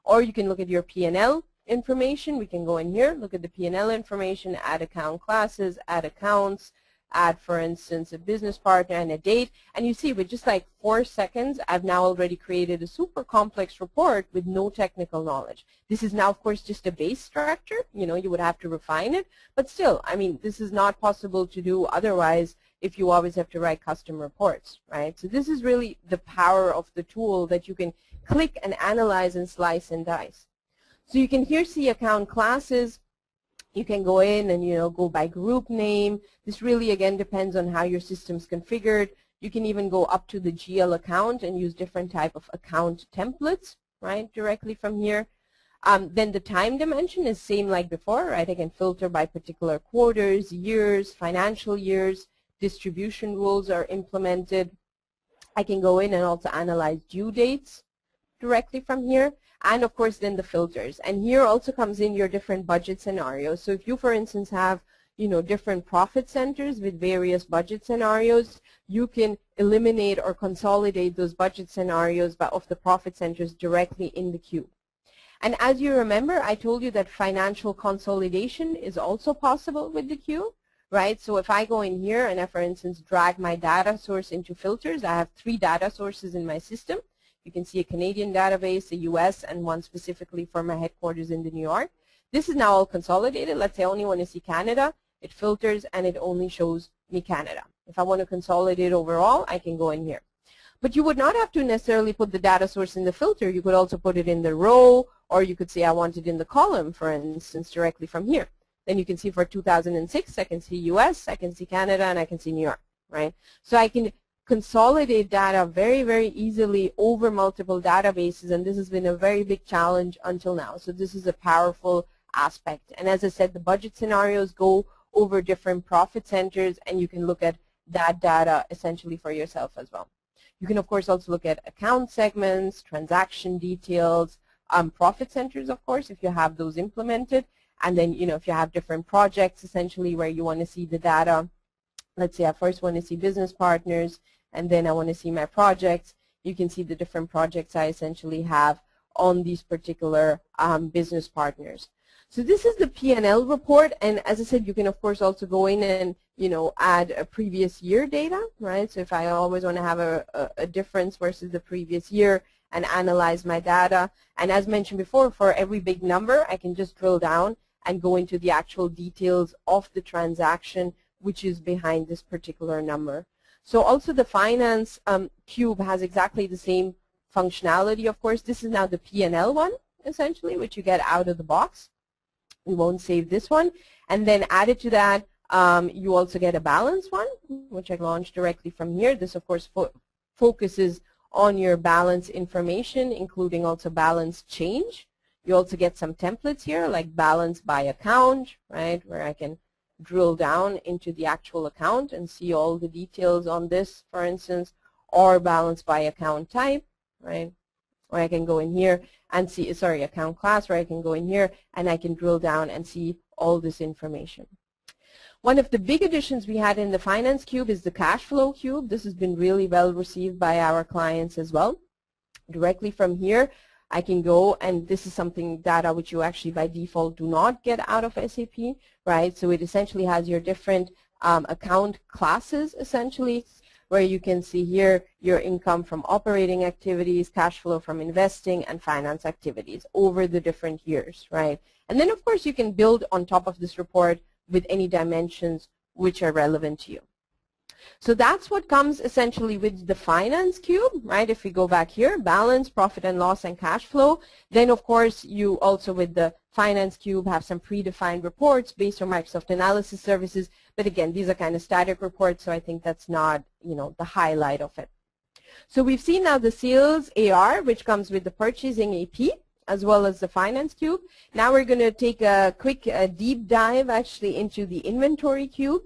Or you can look at your P&L information. We can go in here, look at the P&L information, add account classes, add accounts, add, for instance, a business partner and a date. And you see, with just like 4 seconds, I've now already created a super complex report with no technical knowledge. This is now, of course, just a base structure. You would have to refine it. But still, I mean, this is not possible to do otherwise if you always have to write custom reports, right? So this is really the power of the tool, that you can click and analyze and slice and dice. So you can here see account classes. You can go in and go by group name. This really, again, depends on how your system's configured. You can even go up to the GL account and use different type of account templates, right, directly from here. Then the time dimension is same like before, right? I can filter by particular quarters, years, financial years. Distribution rules are implemented. I can go in and also analyze due dates directly from here. And of course then the filters. And here also comes in your different budget scenarios. So if you, for instance, have different profit centers with various budget scenarios, you can eliminate or consolidate those budget scenarios of the profit centers directly in the cube. And as you remember, I told you that financial consolidation is also possible with the cube. Right, so if I go in here and I, for instance, drag my data source into filters, I have 3 data sources in my system. You can see a Canadian database, a US, and one specifically for my headquarters in New York. This is now all consolidated. Let's say I only want to see Canada. It filters and it only shows me Canada. If I want to consolidate overall, I can go in here. But you would not have to necessarily put the data source in the filter. You could also put it in the row, or you could say I want it in the column, for instance, directly from here. Then you can see for 2006, I can see US, I can see Canada, and I can see New York, right? So I can consolidate data very, very easily over multiple databases, and this has been a very big challenge until now. So this is a powerful aspect. And as I said, the budget scenarios go over different profit centers, and you can look at that data essentially for yourself as well. You can, of course, also look at account segments, transaction details, profit centers, of course, if you have those implemented. And then, if you have different projects, essentially, where you want to see the data. Let's say I first want to see business partners, and then I want to see my projects. You can see the different projects I essentially have on these particular business partners. So this is the P&L report, and as I said, you can of course also go in and add a previous year data, right? So if I always want to have a difference versus the previous year and analyze my data, and as mentioned before, for every big number, I can just drill down and go into the actual details of the transaction which is behind this particular number. So also the finance cube has exactly the same functionality, of course. This is now the P&L one, essentially, which you get out of the box. We won't save this one. And then added to that, you also get a balance one, which I launched directly from here. This, of course, focuses on your balance information, including also balance change. You also get some templates here, like balance by account, right, where I can drill down into the actual account and see all the details on this, for instance, or balance by account type, right? Or I can go in here and see, sorry, account class, where I can go in here and I can drill down and see all this information. One of the big additions we had in the finance cube is the cash flow cube. This has been really well received by our clients as well. Directly from here, I can go, and this is something data which you actually by default do not get out of SAP, right? So it essentially has your different account classes, essentially, where you can see here your income from operating activities, cash flow from investing, and finance activities over the different years, right? And then, of course, you can build on top of this report with any dimensions which are relevant to you. So that's what comes essentially with the finance cube, right? If we go back here, balance, profit and loss, and cash flow, then of course you also with the finance cube have some predefined reports based on Microsoft Analysis Services. But again, these are kind of static reports, so I think that's not, the highlight of it. So we've seen now the sales AR, which comes with the purchasing AP, as well as the finance cube. Now we're going to take a quick deep dive actually into the inventory cube.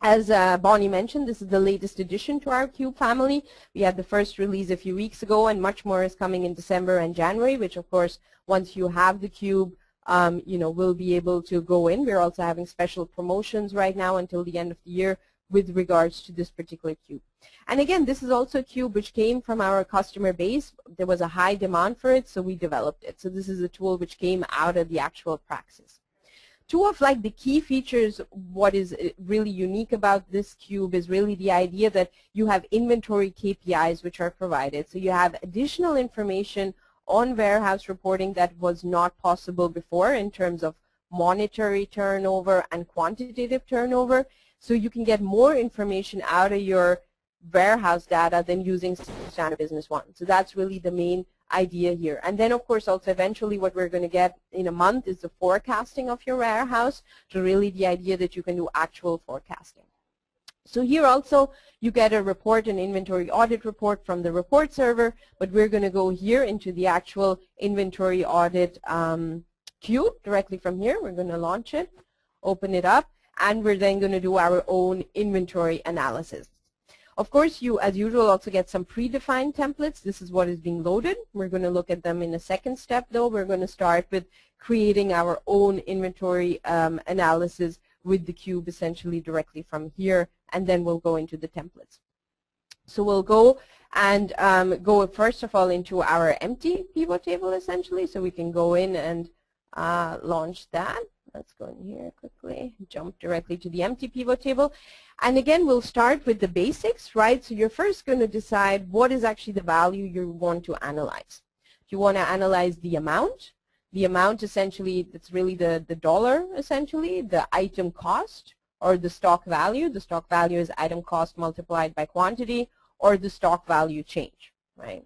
As Bonnie mentioned, this is the latest addition to our cube family. We had the first release a few weeks ago, and much more is coming in December and January, which of course, once you have the cube, we'll be able to go in. We're also having special promotions right now until the end of the year with regards to this particular cube. And again, this is also a cube which came from our customer base. There was a high demand for it, so we developed it. So this is a tool which came out of the actual praxis. Two of the key features, what is really unique about this cube is really the idea that you have inventory KPIs which are provided. So you have additional information on warehouse reporting that was not possible before in terms of monetary turnover and quantitative turnover. So you can get more information out of your warehouse data than using standard business one. So that's really the main idea here. And then, of course, also eventually what we're going to get in a month is the forecasting of your warehouse. So really the idea that you can do actual forecasting. So here also you get a report, an inventory audit report from the report server, but we're going to go here into the actual inventory audit cube directly from here. We're going to launch it, open it up, and we're then going to do our own inventory analysis. Of course, you, as usual, also get some predefined templates. This is what is being loaded. We're going to look at them in a second step, though. We're going to start with creating our own inventory analysis with the cube essentially directly from here, and then we'll go into the templates. So we'll go and go first of all into our empty pivot table essentially, so we can go in and launch that. Let's go in here quickly, jump directly to the empty pivot table. And again, we'll start with the basics, right? So you're first going to decide what is actually the value you want to analyze. If you want to analyze the amount essentially, that's really the dollar essentially, the item cost, or the stock value. The stock value is item cost multiplied by quantity, or the stock value change, right?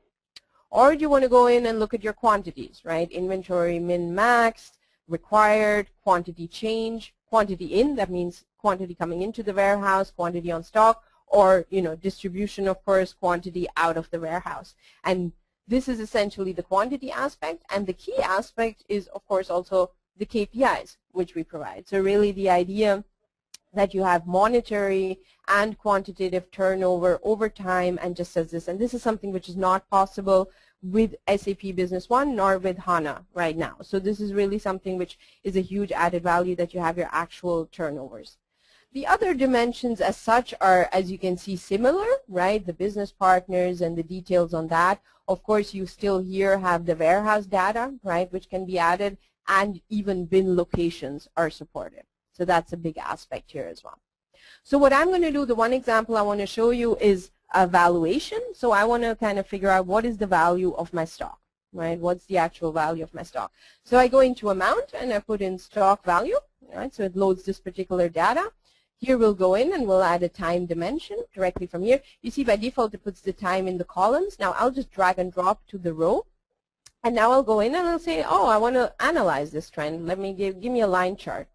Or you want to go in and look at your quantities, right? Inventory min-max, required, quantity change, quantity in, that means quantity coming into the warehouse, quantity on stock, or distribution, of course, quantity out of the warehouse. And this is essentially the quantity aspect, and the key aspect is, of course, also the KPIs which we provide. So really the idea that you have monetary and quantitative turnover over time, and just as this, and this is something which is not possible with SAP Business One nor with HANA right now. So this is really something which is a huge added value, that you have your actual turnovers. The other dimensions as such are, as you can see, similar, right? The business partners and the details on that. Of course, you still here have the warehouse data, right, which can be added, and even bin locations are supported. So that's a big aspect here as well. So what I'm going to do, the one example I want to show you is a valuation. So I want to kind of figure out what is the value of my stock, right? What's the actual value of my stock? So I go into amount and I put in stock value, right? So it loads this particular data. Here we'll go in and we'll add a time dimension directly from here. You see by default it puts the time in the columns. Now I'll just drag and drop to the row. And now I'll go in and I'll say, oh, I want to analyze this trend. Let me give me a line chart.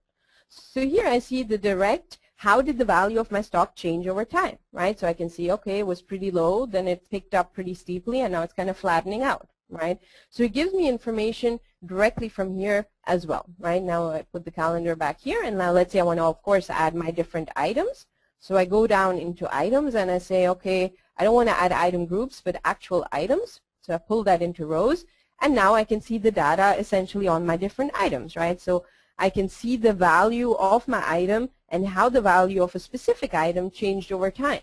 So here I see the direct, how did the value of my stock change over time, right? So I can see, okay, it was pretty low, then it picked up pretty steeply, and now it's kind of flattening out, right? So it gives me information directly from here as well, right? Now I put the calendar back here, and now let's say I want to, of course, add my different items. So I go down into items and I say, okay, I don't want to add item groups, but actual items. So I pull that into rows, and now I can see the data essentially on my different items, right? So I can see the value of my item and how the value of a specific item changed over time,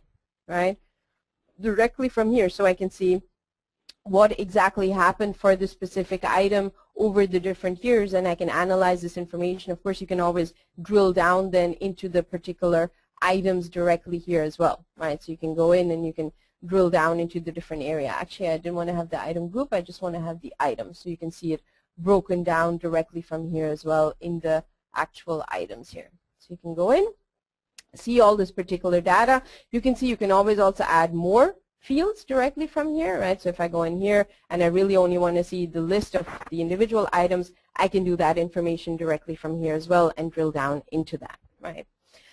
right? Directly from here, so I can see what exactly happened for the specific item over the different years, and I can analyze this information. Of course, you can always drill down then into the particular items directly here as well, right? So you can go in and you can drill down into the different area. Actually, I didn't want to have the item group. I just want to have the item, so you can see it broken down directly from here as well in the actual items here. So you can go in, see all this particular data. You can see you can always also add more fields directly from here, right? So if I go in here and I really only want to see the list of the individual items, I can do that information directly from here as well and drill down into that, right?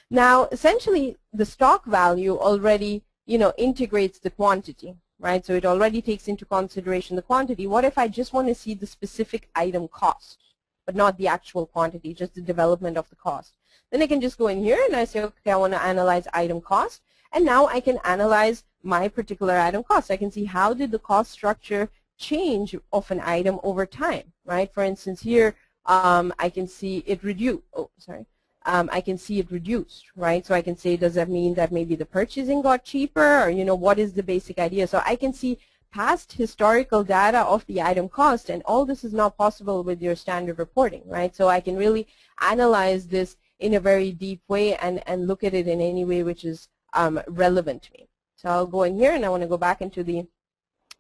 Now, essentially, the stock value already, integrates the quantity, right? So it already takes into consideration the quantity. What if I just want to see the specific item cost, but not the actual quantity, just the development of the cost? Then I can just go in here and I say, okay, I want to analyze item cost. And now I can analyze my particular item cost. I can see how did the cost structure change of an item over time, right? For instance, here I can see it reduced. I can see it reduced, right? So I can say, does that mean that maybe the purchasing got cheaper, or what is the basic idea? So I can see past historical data of the item cost, and all this is not possible with your standard reporting, right? So I can really analyze this in a very deep way and look at it in any way which is relevant to me. So I'll go in here and I want to go back into the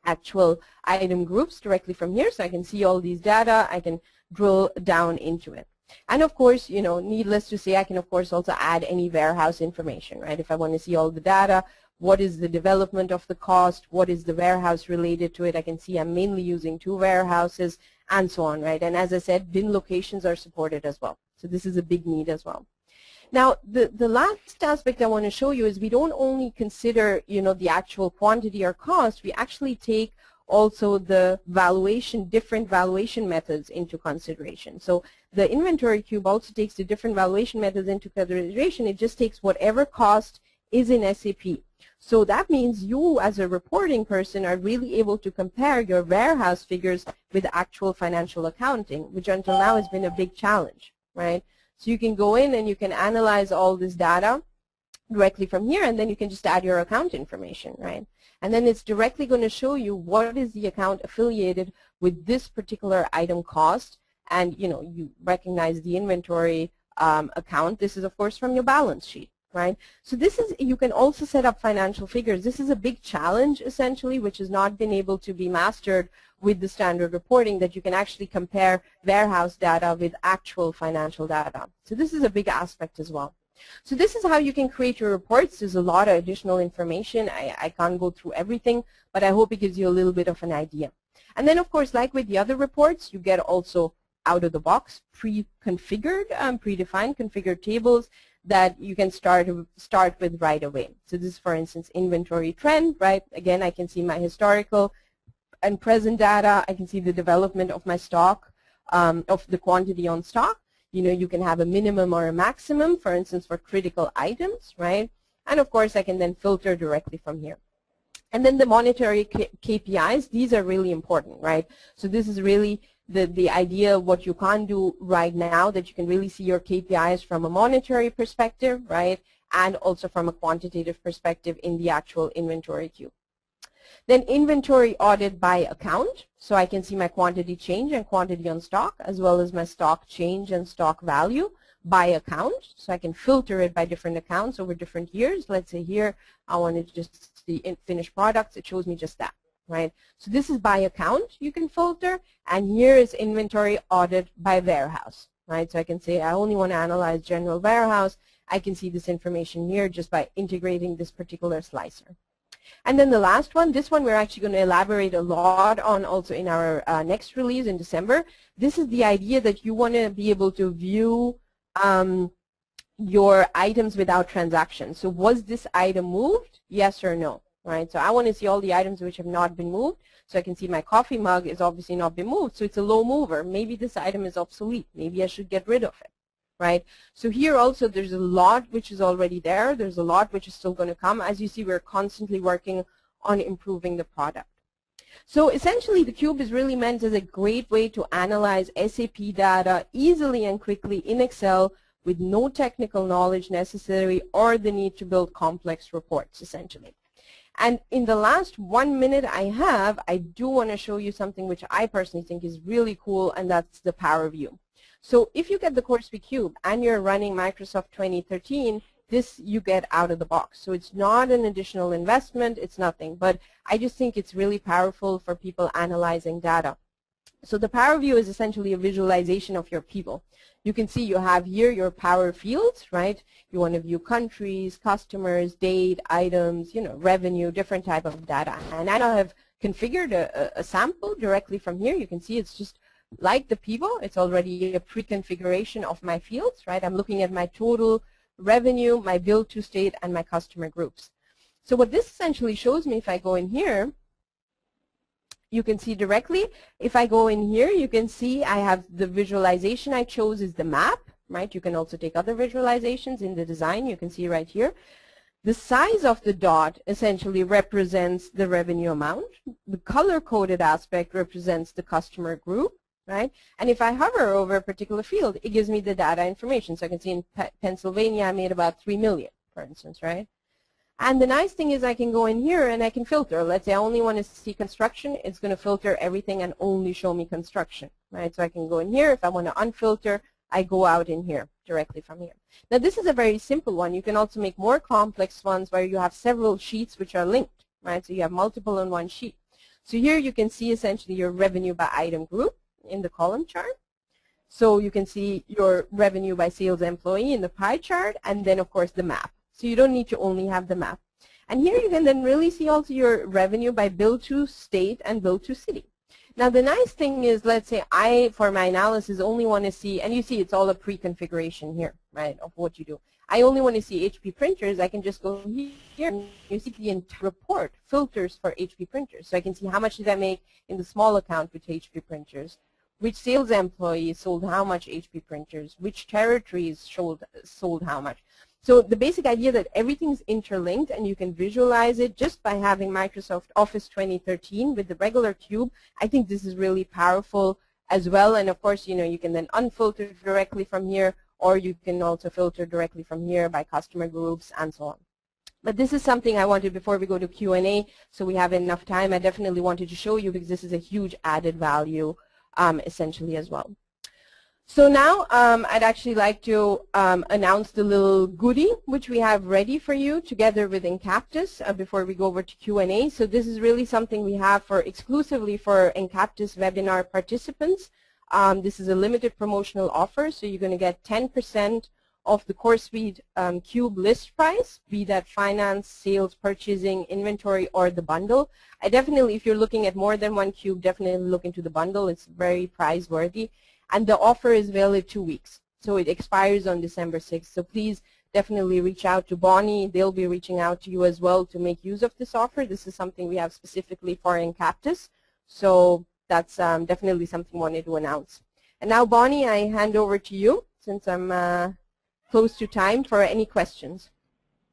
actual item groups directly from here, so I can see all these data. I can drill down into it. And of course, needless to say, I can of course also add any warehouse information, right? If I want to see all the data, what is the development of the cost, what is the warehouse related to it, I can see I'm mainly using 2 warehouses and so on, right? And as I said, bin locations are supported as well. So this is a big need as well. Now, the last aspect I want to show you is we don't only consider, the actual quantity or cost, we actually take also the valuation, different valuation methods into consideration. So the inventory cube also takes the different valuation methods into consideration. It just takes whatever cost is in SAP. So that means you as a reporting person are really able to compare your warehouse figures with actual financial accounting, which until now has been a big challenge, right? So you can go in and you can analyze all this data directly from here, and then you can just add your account information, right? And then it's directly going to show you what is the account affiliated with this particular item cost, and you recognize the inventory account. This is of course from your balance sheet, right? So this is, you can also set up financial figures. This is a big challenge essentially, which has not been able to be mastered with the standard reporting, that you can actually compare warehouse data with actual financial data. So this is a big aspect as well. So this is how you can create your reports. There's a lot of additional information. I can't go through everything, but I hope it gives you a little bit of an idea. And then of course, like with the other reports, you get also out of the box pre-configured, predefined configured tables that you can start with right away. So this is, for instance, inventory trend, right? Again, I can see my historical and present data. I can see the development of my stock, of the quantity on stock. You can have a minimum or a maximum, for instance, for critical items, right? And of course, I can then filter directly from here. And then the monetary KPIs, these are really important, right? So this is really the idea of what you can't do right now, that you can really see your KPIs from a monetary perspective, right? And also from a quantitative perspective in the actual inventory cube. Then inventory audit by account. So I can see my quantity change and quantity on stock, as well as my stock change and stock value by account. So I can filter it by different accounts over different years. Let's say here I want to just see finished products. It shows me just that, right? So this is by account you can filter, and here is inventory audit by warehouse, right? So I can say I only want to analyze general warehouse. I can see this information here just by integrating this particular slicer. And then the last one, this one we're actually going to elaborate a lot on also in our next release in December. This is the idea that you want to be able to view your items without transactions. So was this item moved? Yes or no, right? So I want to see all the items which have not been moved. So I can see my coffee mug is obviously not been moved, so it's a low mover. Maybe this item is obsolete. Maybe I should get rid of it, right? So here also there's a lot which is already there. There's a lot which is still going to come. As you see, we're constantly working on improving the product. So essentially the cube is really meant as a great way to analyze SAP data easily and quickly in Excel with no technical knowledge necessary or the need to build complex reports essentially. And in the last 1 minute I have, I do want to show you something which I personally think is really cool, and that's the Power View. So if you get the coresuite cube and you're running Microsoft 2013, this you get out of the box. So it's not an additional investment, it's nothing. But I just think it's really powerful for people analyzing data. So the Power View is essentially a visualization of your people. You can see you have here your power fields, right? You want to view countries, customers, date, items, you know, revenue, different type of data. And I now have configured a sample directly from here. You can see it's just like the people. It's already a pre-configuration of my fields, right? I'm looking at my total revenue, my bill to state, and my customer groups. So what this essentially shows me, if I go in here, you can see directly. If I go in here, you can see I have the visualization I chose is the map, right? You can also take other visualizations in the design. You can see right here. The size of the dot essentially represents the revenue amount. The color-coded aspect represents the customer group, right? And if I hover over a particular field, it gives me the data information. So I can see in Pennsylvania I made about 3 million, for instance, right? And the nice thing is I can go in here and I can filter. Let's say I only want to see construction. It's going to filter everything and only show me construction, right? So I can go in here. If I want to unfilter, I go out in here directly from here. Now this is a very simple one. You can also make more complex ones where you have several sheets which are linked, right? So you have multiple on one sheet. So here you can see essentially your revenue by item group in the column chart. So you can see your revenue by sales employee in the pie chart, and then of course the map. So you don't need to only have the map. And here you can then really see also your revenue by bill to state and bill to city. Now the nice thing is, let's say I, for my analysis, only want to see, and you see it's all a pre-configuration here, right, of what you do. I only want to see HP printers. I can just go here and you see the entire report filters for HP printers. So I can see how much did I make in the small account with HP printers, which sales employees sold how much HP printers, which territories sold how much. So the basic idea that everything is interlinked and you can visualize it just by having Microsoft Office 2013 with the regular cube, I think this is really powerful as well. And of course, you know, you can then unfilter directly from here, or you can also filter directly from here by customer groups and so on. But this is something I wanted, before we go to Q&A, so we have enough time, I definitely wanted to show you because this is a huge added value essentially as well. So now I'd actually like to announce the little goodie which we have ready for you together with Encaptis before we go over to Q&A. So this is really something we have for exclusively for Encaptis webinar participants. This is a limited promotional offer, so you're going to get 10% of the coresuite cube list price, be that finance, sales, purchasing, inventory, or the bundle. I definitely, if you're looking at more than one cube, definitely look into the bundle. It's very price worthy. And the offer is valid 2 weeks. So it expires on December 6th. So please definitely reach out to Bonnie. They'll be reaching out to you as well to make use of this offer. This is something we have specifically for Encaptis. So that's definitely something we wanted to announce. And now, Bonnie, I hand over to you since I'm close to time for any questions.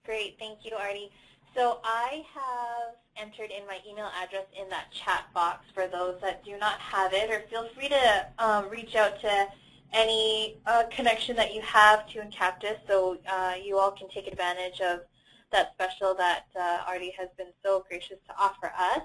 Great. Thank you, Arti. So I have entered in my email address in that chat box for those that do not have it, or feel free to reach out to any connection that you have to Encaptis, so you all can take advantage of that special that Arti has been so gracious to offer us.